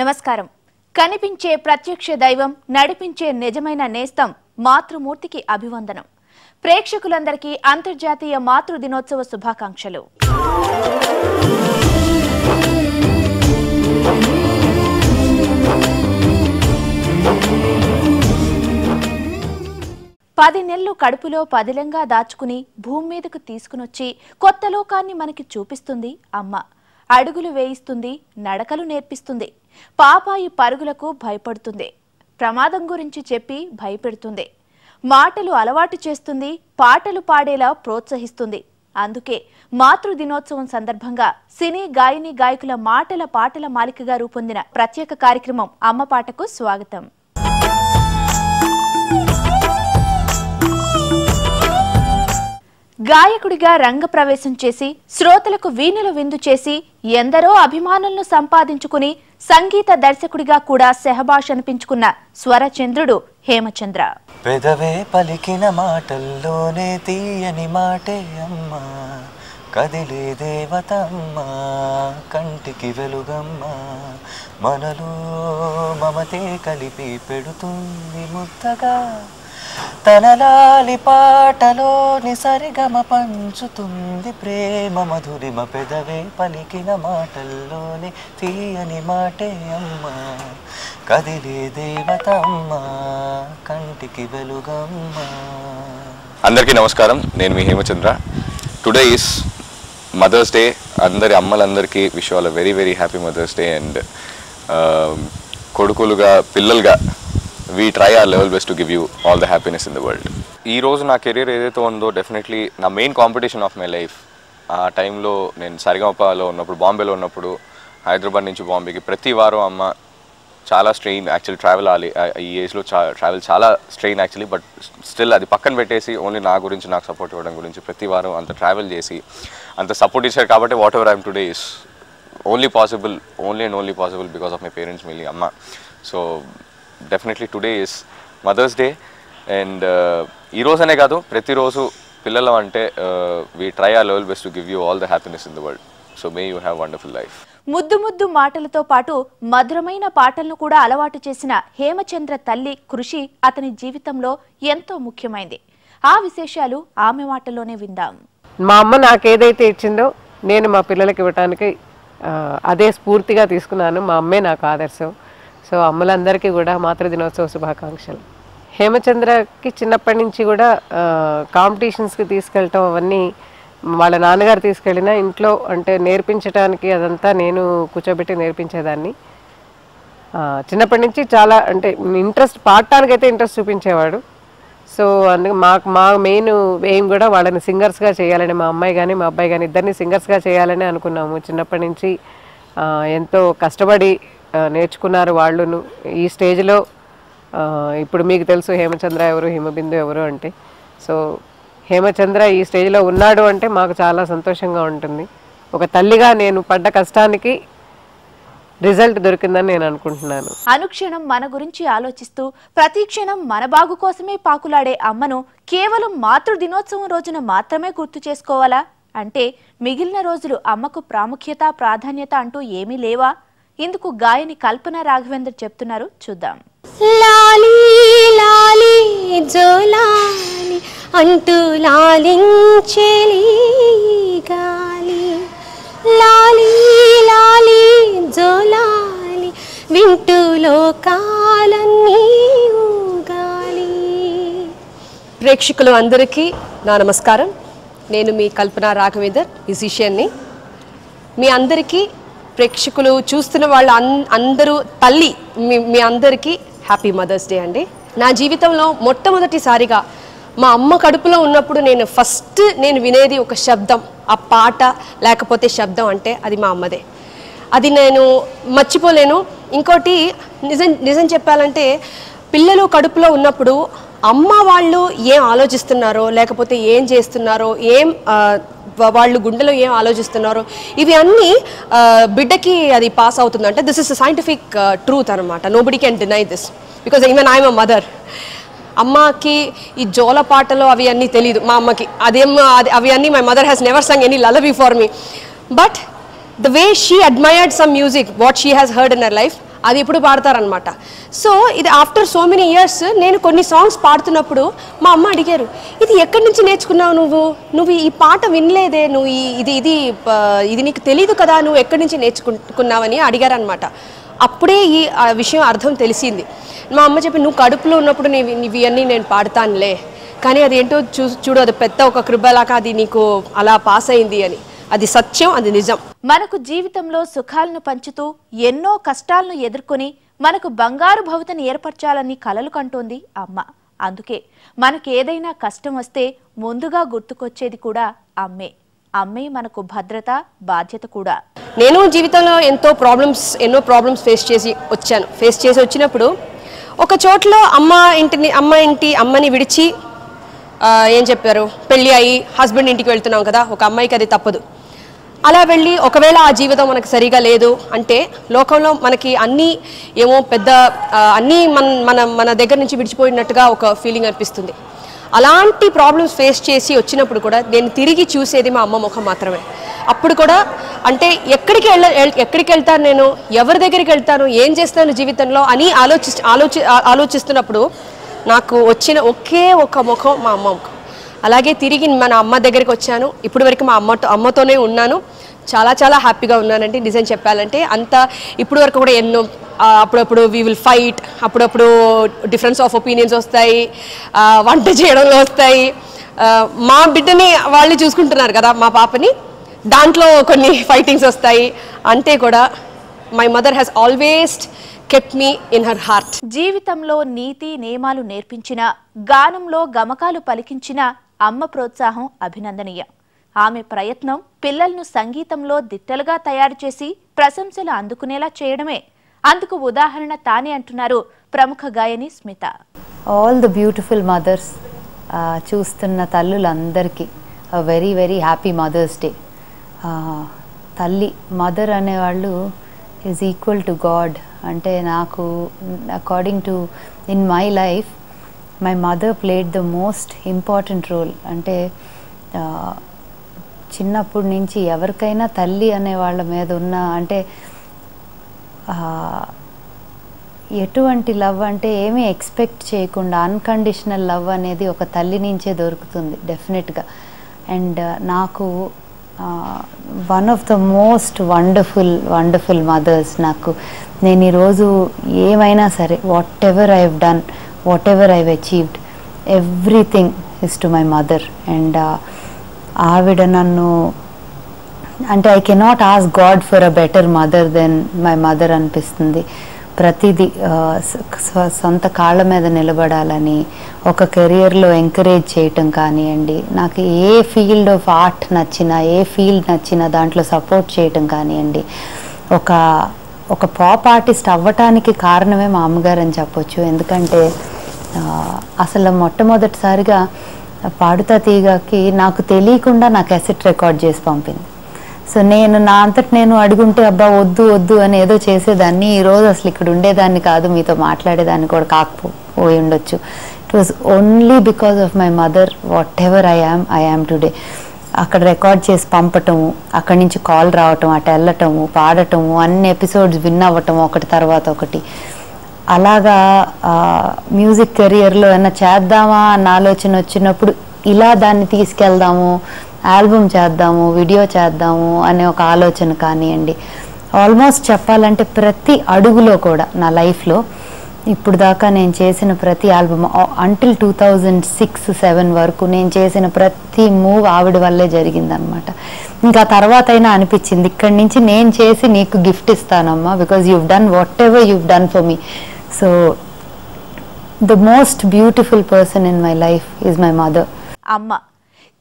నమస్కారం. కనిపించే ప్రత్యక్ష దైవం, నడిపించే నిజమైన నేస్తం మాతృమూర్తికి అభివందనం. ప్రేక్షకులందరికీ అంతర్జాతీయ మాతృ దినోత్సవ శుభాకాంక్షలు. పది నెలలు కడుపులో పదిలంగా దాచుకుని భూమి మీదకు తీసుకునొచ్చి కొత్త లోకాన్ని మనకి చూపిస్తుంది అమ్మ. అడుగులు వేయిస్తుంది, నడకలు నేర్పిస్తుంది, పాపాయి పరుగులకు భయపడుతుంది, ప్రమాదం గురించి చెప్పి భయపెడుతుంది, మాటలు అలవాటు చేస్తుంది, పాటలు పాడేలా ప్రోత్సహిస్తుంది. అందుకే మాతృ దినోత్సవం సందర్భంగా సినీ గాయని గాయకుల మాటల పాటల మాలికగా రూపొందిన ప్రత్యేక కార్యక్రమం అమ్మ పాటకు స్వాగతం. గాయకుడిగా రంగప్రవేశం చేసి శ్రోతలకు వీణుల విందు చేసి ఎందరో అభిమానులను సంపాదించుకుని సంగీత దర్శకుడిగా కూడా సెహబాష్ అనిపించుకున్న స్వరచంద్రుడు హేమచంద్ర. పెదవే పలికిన మాటల్లోనే తీయని మాటే అమ్మ, కదిలే దేవత అమ్మ, కంటికి వెలుగమ్మ, మనలో మమతే కలిపి పెడుతుంది ముద్దగా, తన లాలి పాటలోని సరిగమ పంచుతుంది ప్రేమ మధురిమ. పెదవే పలికిన మాటల్లోనే తీయని మాటే అమ్మ, కదిలే దేవత అమ్మ, కంటికి వెలుగమ్మ. అందరికీ నమస్కారం. నేను మీ Hemachandra. Today is mother's day. అందరి అమ్మలందరికీ wish all a very very happy mother's day. And కొడుకులుగా పిల్లలుగా we try our level best to give you all the happiness in the world. ఈ రోజు నా కెరీర్ ఏదైతే ఉందో డెఫినెట్లీ నా main competition of my life. ఆ టైంలో నేను సరిగమపలో ఉన్నప్పుడు, బాంబేలో ఉన్నప్పుడు, హైదరాబాద్ నుంచి బాంబేకి ప్రతి వారం అమ్మ చాలా స్ట్రెయిన్. యాక్చువల్లీ ట్రావెల్ ఈ ఏజ్లో ట్రావెల్ చాలా స్ట్రెయిన్ యాక్చువల్లీ. బట్ స్టిల్ అది పక్కన పెట్టేసి ఓన్లీ నా గురించి, నాకు సపోర్ట్ ఇవ్వడం గురించి ప్రతి వారం అంత ట్రావెల్ చేసి అంత సపోర్ట్ ఇచ్చారు. కాబట్టి whatever I'm today is only and only possible because of my parents, mainly అమ్మ. So definitely today is mother's day. And ఈ రోజనే కాదు, ప్రతిరోజు పిల్లలు అంటే we try our level best to give you all the happiness in the world. So may you have wonderful life. ముద్దు ముద్దు మాటలతో పాటు మధురమైన పాటలను కూడా అలవాటు చేసిన హేమచంద్ర తల్లి కృషి అతని జీవితంలో ఎంతో ముఖ్యమైంది. ఆ విశేషాలు ఆమె మాటల్లోనే విందాం. మా అమ్మ నాకేదైతే ఇచ్చిందో నేను మా పిల్లలకి ఇవ్వడానికి అదే స్ఫూర్తిగా తీసుకున్నాను. మా అమ్మే నాకు ఆదర్శం. సో అమ్మలందరికీ కూడా మాతృదినోత్సవ శుభాకాంక్షలు. హేమచంద్రకి చిన్నప్పటి నుంచి కూడా కాంపిటీషన్స్కి తీసుకెళ్ళటం అవన్నీ వాళ్ళ నాన్నగారు తీసుకెళ్ళిన ఇంట్లో అంటే నేర్పించడానికి అదంతా నేను కూర్చోబెట్టి నేర్పించేదాన్ని. చిన్నప్పటి నుంచి చాలా అంటే ఇంట్రెస్ట్, పాడటానికైతే ఇంట్రెస్ట్ చూపించేవాడు. సో అందుకే మా మెయిన్ ఎయిమ్ కూడా వాళ్ళని సింగర్స్గా చేయాలని, మా అమ్మాయి కానీ మా అబ్బాయి కానీ ఇద్దరిని సింగర్స్గా చేయాలని అనుకున్నాము. చిన్నప్పటి నుంచి ఎంతో కష్టపడి నేర్చుకున్నారు వాళ్ళును. ఈ స్టేజ్లో ఇప్పుడు మీకు తెలుసు హేమచంద్ర ఎవరు, హిమబిందు ఎవరు అంటే. సో హేమచంద్ర ఈ స్టేజ్లో ఉన్నాడు అంటే మాకు చాలా సంతోషంగా ఉంటుంది. ఒక తల్లిగా నేను పడ్డ కష్టానికి రిజల్ట్ దొరికిందని నేను అనుకుంటున్నాను. అనుక్షణం మన గురించి ఆలోచిస్తూ ప్రతి క్షణం మన బాగు కోసమే పాకులాడే అమ్మను కేవలం మాతృ దినోత్సవం రోజున మాత్రమే గుర్తు చేసుకోవాలా అంటే మిగిలిన రోజులు అమ్మకు ప్రాముఖ్యత, ప్రాధాన్యత అంటూ ఏమీ లేవా? ఇందుకు గాయని కల్పన రాఘవేంద్ర చెప్తున్నారు, చూద్దాం. లాలి లాలి జోలాలి అంటూ లాలించెలి గాలి, లాలి లాలి జోలాలి వింటూ లోకాలన్నీ ఊగాలి. ప్రేక్షకులు అందరికీ నా నమస్కారం. నేను మీ కల్పన రాఘవేందర్, మ్యూజిషియన్ని. మీ అందరికీ, ప్రేక్షకులు చూస్తున్న వాళ్ళు అందరూ తల్లి మీ అందరికీ హ్యాపీ మదర్స్ డే అండి. నా జీవితంలో మొట్టమొదటిసారిగా మా అమ్మ కడుపులో ఉన్నప్పుడు నేను వినేది ఒక శబ్దం, ఆ పాట లేకపోతే శబ్దం అంటే అది మా అమ్మదే. అది నేను మర్చిపోలేను. ఇంకోటి నిజం చెప్పాలంటే పిల్లలు కడుపులో ఉన్నప్పుడు అమ్మ వాళ్ళు ఏం ఆలోచిస్తున్నారో, లేకపోతే ఏం చేస్తున్నారో, వాళ్ళు గుండెలో ఏం ఆలోచిస్తున్నారో ఇవి అన్నీ బిడ్డకి అది పాస్ అవుతుంది. అంటే this is a scientific truth అనమాట. Nobody can deny this because even I'm a mother. అమ్మకి ఈ జోల పాటలు అవి అన్నీ తెలియదు మా అమ్మకి. అవి అన్నీ my mother has never sung any lullaby for me. But the way she admired some music, what she has heard in her life, అది ఇప్పుడు పాడతారనమాట. సో ఇది ఆఫ్టర్ సో మెనీ ఇయర్స్ నేను కొన్ని సాంగ్స్ పాడుతున్నప్పుడు మా అమ్మ అడిగారు, ఇది ఎక్కడి నుంచి నేర్చుకున్నావు నువ్వు ఈ పాట వినలేదే, నువ్వు ఇది నీకు తెలీదు కదా, నువ్వు ఎక్కడి నుంచి నేర్చుకున్నావని అడిగారనమాట. అప్పుడే ఈ విషయం అర్థం తెలిసింది. మా అమ్మ చెప్పి, నువ్వు కడుపులో ఉన్నప్పుడు ఇవన్నీ నేను పాడతానులే, కానీ అదేంటో చూడు అది పెద్ద ఒక కృపలాగా అది నీకు అలా పాస్ అయింది అని. అది సత్యం, అది నిజం. మనకు జీవితంలో సుఖాలను పంచుతూ ఎన్నో కష్టాలను ఎదుర్కొని మనకు బంగారు భవితను ఏర్పరచాలని కలలు కంటోంది అమ్మ. అందుకే మనకు ఏదైనా కష్టం వస్తే ముందుగా గుర్తుకొచ్చేది కూడా అమ్మే మనకు భద్రత, బాధ్యత కూడా. నేను జీవితంలో ఎన్నో ప్రాబ్లమ్స్ ఫేస్ చేసి వచ్చినప్పుడు ఒక చోట్ల అమ్మని విడిచి ఏం చెప్పారు, పెళ్ళి అయ్యి హస్బెండ్ ఇంటికి వెళ్తున్నాం కదా, ఒక అమ్మాయికి అది తప్పదు. అలా వెళ్ళి ఒకవేళ ఆ జీవితం మనకు సరిగా లేదు అంటే లోకంలో మనకి అన్నీ ఏమో పెద్ద అన్నీ మన దగ్గర నుంచి విడిచిపోయినట్టుగా ఒక ఫీలింగ్ అనిపిస్తుంది. అలాంటి ప్రాబ్లమ్స్ ఫేస్ చేసి వచ్చినప్పుడు కూడా నేను తిరిగి చూసేది మా అమ్మ ముఖం మాత్రమే. అప్పుడు కూడా అంటే ఎక్కడికి వెళ్తాను, నేను ఎవరి దగ్గరికి వెళ్తాను, ఏం చేస్తాను జీవితంలో అని ఆలోచిస్తున్నప్పుడు నాకు వచ్చిన ఒకే ఒక ముఖం మా అమ్మ ముఖం. అలాగే తిరిగి మన అమ్మ దగ్గరికి వచ్చాను. ఇప్పటి వరకు మా అమ్మతోనే ఉన్నాను. చాలా చాలా హ్యాపీగా ఉన్నానండి నిజం చెప్పాలంటే. అంత ఇప్పటి వరకు కూడా ఎన్నో అప్పుడప్పుడు వీ విల్ ఫైట్, అప్పుడప్పుడు డిఫరెన్స్ ఆఫ్ ఒపీనియన్స్ వస్తాయి, వంట చేయడంలో వస్తాయి. మా బిడ్డని వాళ్ళు చూసుకుంటున్నారు కదా, మా పాపని, దాంట్లో కొన్ని ఫైటింగ్స్ వస్తాయి. అంతే కూడా my mother has always kept me in her heart. జీవితంలో నీతి నియమాలు నేర్పించిన, గానంలో గమకాలు పలికించిన అమ్మ ప్రోత్సాహం అభినందనీయం. ఆమె ప్రయత్నం పిల్లలను సంగీతంలో దిట్టలుగా తయారు చేసి ప్రశంసలు అందుకునేలా చేయడమే. అందుకు ఉదాహరణ తానే అంటున్నారు ప్రముఖ గాయని Smita. All the beautiful mothers, చూస్తున్న తల్లులందరికీ very very happy mother's day. తల్లి మదర్ అనేవాళ్ళు ఈజ్ ఈక్వల్ టు గాడ్. అంటే నాకు according to in my life my mother played the most important role. అంటే చిన్నప్పటి నుంచి ఎవరికైనా తల్లి అనే వాళ్ళ మీద ఉన్న అంటే ఎటువంటి లవ్ అంటే ఏమీ ఎక్స్పెక్ట్ చేయకుండా అన్కండిషనల్ లవ్ అనేది ఒక తల్లి నుంచే దొరుకుతుంది డెఫినెట్గా. అండ్ నాకు one of the most wonderful mothers. నాకు నేను ఈరోజు ఏమైనా సరే whatever I have done, whatever I have achieved, everything is to my mother. And ఆవిడ నన్ను అంటే I cannot ask God for a better mother then my mother అనిపిస్తుంది. ప్రతిదీ సొంత కాళ్ళ మీద నిలబడాలని, ఒక కెరియర్లో ఎంకరేజ్ చేయటం కానివ్వండి, నాకు ఏ ఫీల్డ్ ఆఫ్ ఆర్ట్ నచ్చినా, ఏ ఫీల్డ్ నచ్చినా దాంట్లో సపోర్ట్ చేయటం కానివ్వండి. ఒక పాప్ ఆర్టిస్ట్ అవ్వటానికి కారణమే మా అమ్మగారు అని చెప్పొచ్చు. ఎందుకంటే అసలు మొట్టమొదటిసారిగా పాడుతా తీగకి నాకు తెలియకుండా నా క్యాసెట్ రికార్డ్ చేసి పంపింది. సో నేను నా అంతటి నేను అడుగుంటే అబ్బా వద్దు అని ఏదో చేసేదాన్ని. ఈరోజు అసలు ఇక్కడ ఉండేదాన్ని కాదు, మీతో మాట్లాడేదాన్ని కూడా కాకపోయి ఉండొచ్చు. It was only because of my mother. What ever I am today. అక్కడ రికార్డ్ చేసి పంపటము, అక్కడి నుంచి కాల్ రావటం, అటు వెళ్ళటము, పాడటము, అన్ని ఎపిసోడ్స్ విన్ అవ్వటం ఒకటి తర్వాత ఒకటి. అలాగా మ్యూజిక్ కెరియర్లో ఏమైనా చేద్దామా అన్న ఆలోచన వచ్చినప్పుడు ఇలా దాన్ని తీసుకెళ్దాము, ఆల్బమ్ చేద్దాము, వీడియో చేద్దాము అనే ఒక ఆలోచన కానివ్వండి. ఆల్మోస్ట్ చెప్పాలంటే ప్రతి అడుగులో కూడా నా లైఫ్లో ఇప్పుడు దాకా నేను చేసిన ప్రతి ఆల్బమ్ అంటిల్ 2006-07 వరకు నేను చేసిన ప్రతి మూవ్ ఆవిడ వల్లే జరిగిందనమాట. ఇంకా తర్వాత అయినా అనిపించింది ఇక్కడి నుంచి నేను చేసి నీకు గిఫ్ట్ ఇస్తానమ్మా, because you've done whatever you've done for me. So the most beautiful person in my life is my mother. అమ్మ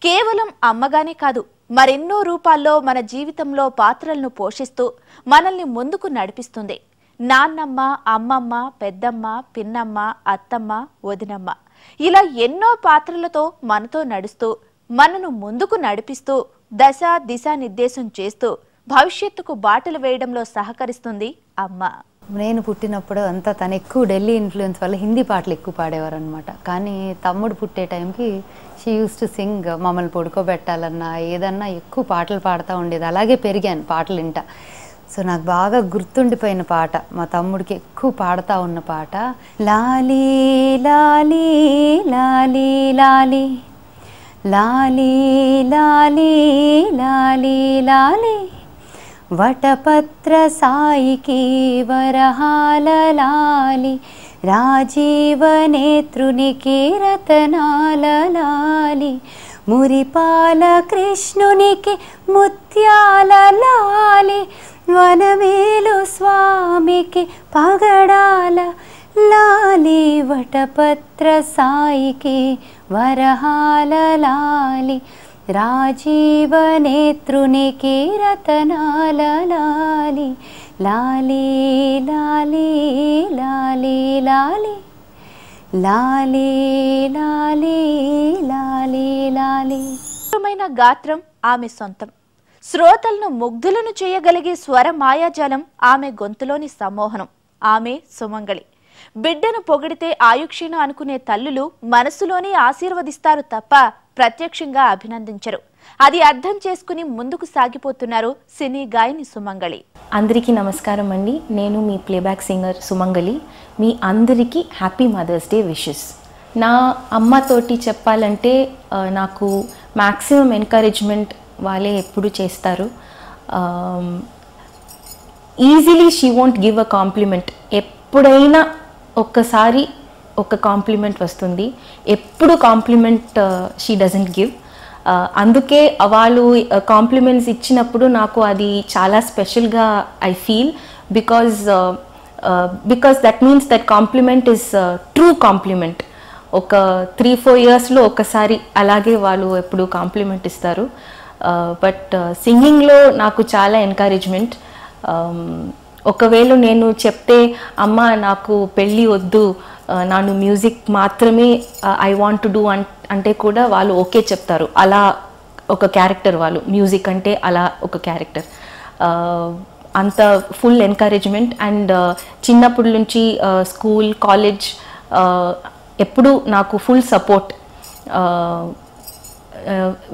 కేవలం అమ్మగానే కాదు, మరెన్నో రూపాల్లో మన జీవితంలో పాత్రలను పోషిస్తూ మనల్ని ముందుకు నడిపిస్తుంది. నాన్నమ్మ, అమ్మమ్మ, పెద్దమ్మ, పిన్నమ్మ, అత్తమ్మ, వదినమ్మ, ఇలా ఎన్నో పాత్రలతో మనతో నడుస్తూ మనను ముందుకు నడిపిస్తూ దశ దిశ నిర్దేశం చేస్తూ భవిష్యత్తుకు బాటలు వేయడంలో సహకరిస్తుంది అమ్మ. నేను పుట్టినప్పుడు అంతా తను ఎక్కువ ఢిల్లీ ఇన్ఫ్లుయెన్స్ వల్ల హిందీ పాటలు ఎక్కువ పాడేవారు అనమాట. కానీ తమ్ముడు పుట్టే టైంకి షీ యూస్ టు సింగ్. మమ్మల్ని పడుకోబెట్టాలన్నా ఏదన్నా ఎక్కువ పాటలు పాడుతూ ఉండేది. అలాగే పెరిగాను పాటలు వింటా. సో నాకు బాగా గుర్తుండిపోయిన పాట, మా తమ్ముడికి ఎక్కువ పాడుతూ ఉన్న పాట. లాలీ లాలీ లాలీ లాలీ లాలీ లాలీ లాలీ లాలీ వటపత్ర సాయికి వరహాల లాలి రాజీవనేత్రునికి రతనాల లాలి మురిపాల కృష్ణునికి ముత్యాల లాలి వనమేలు స్వామికి పగడాల లాలి వటపత్ర సాయికి వరహాల లాలి రాజీవనేత్రునికి రతనాల లాలి లాలి లాలి లాలి లాలి లాలి లాలి లాలి లాలి. మైన గాత్రం ఆమె సొంతం. శ్రోతలను ముగ్ధులను చేయగలిగే స్వర మాయాజాలం ఆమె గొంతులోని సమ్మోహనం. ఆమె సుమంగళి. బిడ్డను పొగిడితే ఆయుక్షీణ అనుకునే తల్లులు మనసులోనే ఆశీర్వదిస్తారు తప్ప ప్రత్యక్షంగా అభినందించరు. అది అర్థం చేసుకుని ముందుకు సాగిపోతున్నారు సినీ గాయని సుమంగళి. అందరికీ నమస్కారం అండి. నేను మీ ప్లేబ్యాక్ సింగర్ సుమంగళి. మీ అందరికీ హ్యాపీ మదర్స్ డే విషెస్. నా అమ్మతోటి చెప్పాలంటే నాకు మ్యాక్సిమం ఎంకరేజ్మెంట్ వాళ్ళే ఎప్పుడు చేస్తారు. Easily she won't give a compliment. ఎప్పుడైనా ఒక్కసారి ఒక కాంప్లిమెంట్ వస్తుంది, ఎప్పుడు కాంప్లిమెంట్ షీ డజంట్ గివ్. అందుకే వాళ్ళు కాంప్లిమెంట్స్ ఇచ్చినప్పుడు నాకు అది చాలా స్పెషల్గా I feel, because that means that compliment is true compliment. ఒక 3-4 yearsలో ఒకసారి అలాగే వాళ్ళు ఎప్పుడు కాంప్లిమెంట్ ఇస్తారు. బట్ సింగింగ్లో నాకు చాలా ఎంకరేజ్మెంట్. ఒకవేళ నేను చెప్తే అమ్మ నాకు పెళ్ళి వద్దు, నాను మ్యూజిక్ మాత్రమే ఐ వాంట్ టు డూ అంటే కూడా వాళ్ళు ఓకే చెప్తారు. అలా ఒక క్యారెక్టర్ వాళ్ళు, మ్యూజిక్ అంటే అలా ఒక క్యారెక్టర్. అంత ఫుల్ ఎంకరేజ్మెంట్. అండ్ చిన్నప్పటి నుంచి స్కూల్, కాలేజ్ ఎప్పుడు నాకు full support.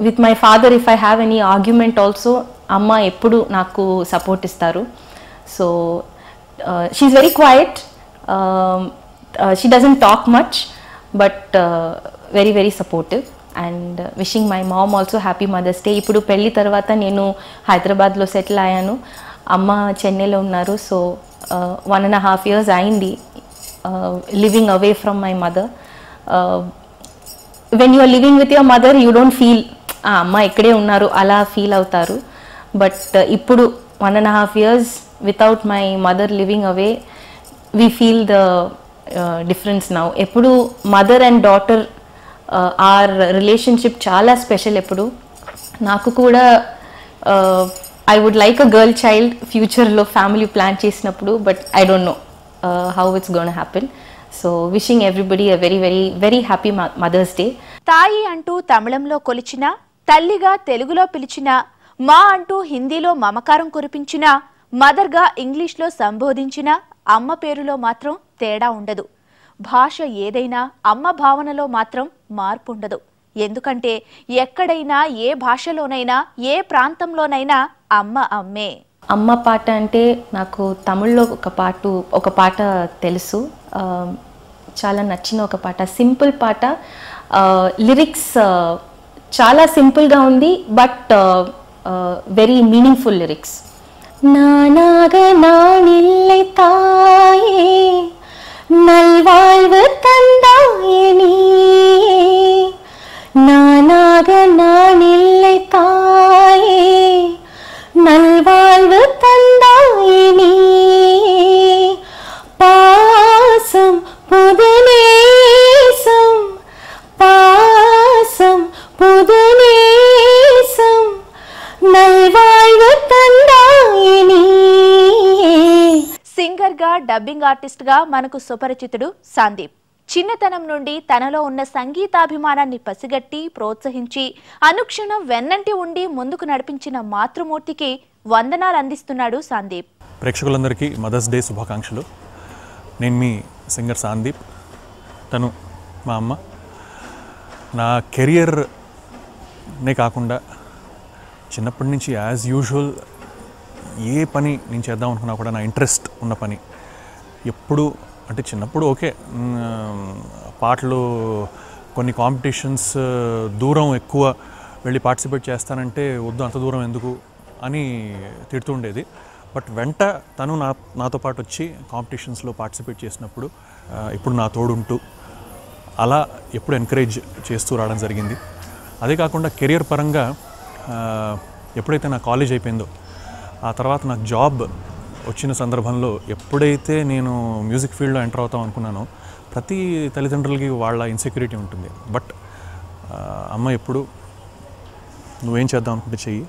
With my father if I have any argument also అమ్మ ఎప్పుడు నాకు సపోర్ట్ ఇస్తారు. So she is very quiet. She doesn't talk much, but very very supportive. And wishing my mom also happy Mother's Day. ఇప్పుడు పెళ్ళి తర్వాత నేను హైదరాబాద్లో settle అయ్యాను, అమ్మ చెన్నైలో ఉన్నారు. సో 1.5 years అయింది living away from my mother. When you are living with your mother you don't feel అమ్మ ఇక్కడే ఉన్నారు అలా ఫీల్ అవుతారు. బట్ ఇప్పుడు 1.5 years without my mother living away we feel the difference now. ఎప్పుడు mother and daughter are relationship చాలా special. ఎప్పుడు నాకు కూడా I would like a girl child ఫ్యూచర్లో ఫ్యామిలీ ప్లాన్ చేసినప్పుడు, but I don't know how it's gonna happen. So wishing everybody a very very very happy mother's day. తాయి అంటూ తమిళంలో కొలిచిన, తల్లిగా తెలుగులో పిలిచిన, మా అంటూ హిందీలో మమకారం కురిపించిన, మదర్గా ఇంగ్లీష్లో సంబోధించిన అమ్మ పేరులో మాత్రం తేడా ఉండదు. భాష ఏదైనా అమ్మ భావనలో మాత్రం మార్పు ఉండదు. ఎందుకంటే ఎక్కడైనా ఏ భాషలోనైనా ఏ ప్రాంతంలోనైనా అమ్మ అమ్మే. అమ్మ పాట అంటే నాకు తమిళ్లో ఒక పాట తెలుసు, చాలా నచ్చిన ఒక పాట, సింపుల్ పాట. లిరిక్స్ చాలా సింపుల్గా ఉంది, బట్ వెరీ మీనింగ్ఫుల్ లిరిక్స్. நானாக நான் இல்லை தாயே, நல்வாழ்வு தந்தாயே நீயே. நானாக நான் இல்லை தாயே, நல்வாழ்வு தந்தாயே நீயே. பாசம் புதுநேசம், பாசம் புதுநேசம், నల్వాళ్వు తందాయిని. సింగర్ గా, డబ్బింగ్ ఆర్టిస్ట్ గా మనకు సుపరిచితుడు సందీప్. చిన్నతనం నుండి తనలో ఉన్న సంగీతాభిమానాన్ని పసిగట్టి ప్రోత్సహించి అనుక్షణం వెన్నంటి ఉండి ముందుకు నడిపించిన మాతృమూర్తికి వందనాలు అందిస్తున్నాడు సందీప్. ప్రేక్షకులందరికీ మదర్స్ డే శుభాకాంక్షలు. నేను మీ సింగర్ సందీప్. తను మా అమ్మ. నా కెరియర్నే కాకుండా చిన్నప్పటి నుంచి యాజ్ యూజువల్ ఏ పని నేను చేద్దాం అనుకున్నా కూడా నా ఇంట్రెస్ట్ ఉన్న పని ఎప్పుడు అంటే చిన్నప్పుడు ఓకే పాటలు కొన్ని కాంపిటీషన్స్ దూరం ఎక్కువ వెళ్ళి పార్టిసిపేట్ చేస్తానంటే వద్దు అంత దూరం ఎందుకు అని తిడుతూ ఉండేది. బట్ వెంట తను నాతో పాటు వచ్చి కాంపిటీషన్స్లో పార్టిసిపేట్ చేసినప్పుడు ఇప్పుడు నా తోడుంటూ అలా ఎప్పుడు ఎంకరేజ్ చేస్తూ రావడం జరిగింది. అదే కాకుండా కెరియర్ పరంగా ఎప్పుడైతే నా కాలేజ్ అయిపోయిందో ఆ తర్వాత నాకు జాబ్ వచ్చిన సందర్భంలో ఎప్పుడైతే నేను మ్యూజిక్ ఫీల్డ్లో ఎంటర్ అవుతాం అనుకున్నానో ప్రతి తల్లిదండ్రులకి వాళ్ళ ఇన్సెక్యూరిటీ ఉంటుంది. బట్ అమ్మ ఎప్పుడు నువ్వేం చేద్దాం అనుకుంటే చెయ్యి,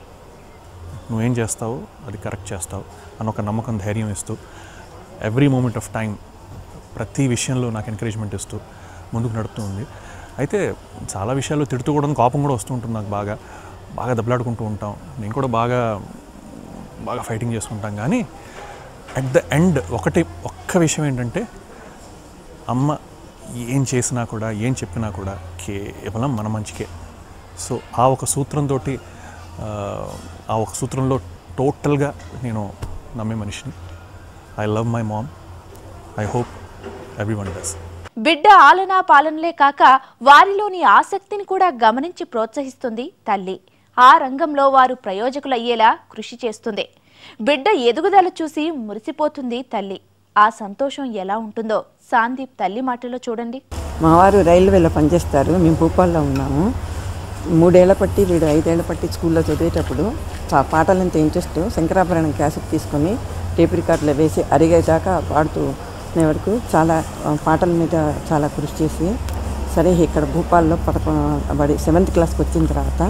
నువ్వేం చేస్తావు అది కరెక్ట్ చేస్తావు అని ఒక నమ్మకం ధైర్యం ఇస్తూ ఎవ్రీ మూమెంట్ ఆఫ్ టైం ప్రతి విషయంలో నాకు ఎంకరేజ్మెంట్ ఇస్తూ ముందుకు నడుపుతూ ఉంది. అయితే చాలా విషయాల్లో తిడుతూ కూడా కోపం కూడా వస్తూ ఉంటుంది నాకు. బాగా దెబ్బలాడుకుంటూ ఉంటాం, నేను కూడా బాగా ఫైటింగ్ చేసుకుంటాం. కానీ అట్ ద ఎండ్ ఒక్క విషయం ఏంటంటే అమ్మ ఏం చేసినా కూడా ఏం చెప్పినా కూడా కేవలం మన మంచికే. సో ఆ ఒక సూత్రంలో టోటల్గా నేను నమ్మే మనిషిని. I love my mom. I hope everyone does. బిడ్డ ఆలనా పాలనలే కాక వారిలోని ఆసక్తిని కూడా గమనించి ప్రోత్సహిస్తుంది తల్లి. ఆ రంగంలో వారు ప్రయోజకులయ్యేలా కృషి చేస్తుంది. బిడ్డ ఎదుగుదల చూసి మురిసిపోతుంది తల్లి. ఆ సంతోషం ఎలా ఉంటుందో సాందీప్ తల్లి మాటలో చూడండి. మా వారు రైల్వేలో పనిచేస్తారు, మేము భూపాల్లో ఉన్నాము. 3 ఏళ్ల పట్టి వీడు 5 ఏళ్ల పట్టి స్కూల్లో చదివేటప్పుడు పాటలంత ఇంట్రెస్ట్, శంకరాభరణం క్యాసెట్ తీసుకొని టేప్ రికార్డులో వేసి అరిగేదాకా పాడుతూ వరకు చాలా పాటల మీద చాలా కృషి చేసి సరే ఇక్కడ భూపాల్లో 7th క్లాస్కి వచ్చిన తర్వాత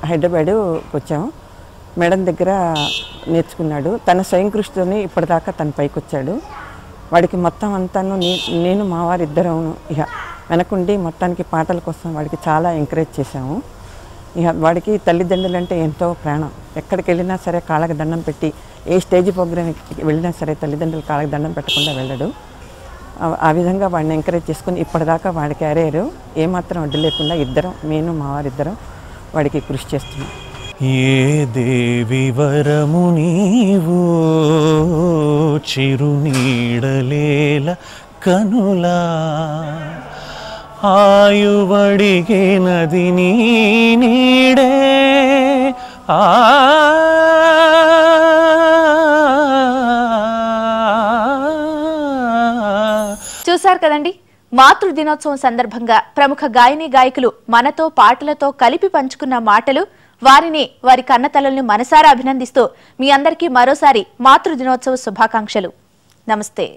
హైదరాబాద్ వచ్చాము. మేడం దగ్గర నేర్చుకున్నాడు. తన స్వయం కృషితోనే ఇప్పటిదాకా తన పైకి వచ్చాడు. వాడికి మొత్తం అంతాను నేను మా వారి ఇద్దరం ఇక వెనకుండి మొత్తానికి పాటల కోసం వాడికి చాలా ఎంకరేజ్ చేశాము. ఇక వాడికి తల్లిదండ్రులు అంటే ఎంతో ప్రాణం. ఎక్కడికి వెళ్ళినా సరే కాళ్ళకి దండం పెట్టి, ఏ స్టేజ్ ప్రోగ్రామ్కి వెళ్ళినా సరే తల్లిదండ్రులు కాళ్ళకి దండం పెట్టకుండా వెళ్ళడు. ఆ విధంగా వాడిని ఎంకరేజ్ చేసుకుని ఇప్పటిదాకా వాడి క్యారియర్ ఏమాత్రం అడ్డు లేకుండా ఇద్దరం, నేను మా వారిద్దరం వాడికి కృషి చేస్తున్నాం. ఏ దేవి వరము నీవు చిరునీడలేల కనులా ఆయువడిగే నది నీ నీడే చూశారు కదండి. మాతృ దినోత్సవం సందర్భంగా ప్రముఖ గాయని గాయకులు మనతో పాటలతో కలిపి పంచుకున్న మాటలు, వారి కన్నతల్లుల్ని మనసారా అభినందిస్తూ మీ అందరికీ మరోసారి మాతృ దినోత్సవ శుభాకాంక్షలు. నమస్తే.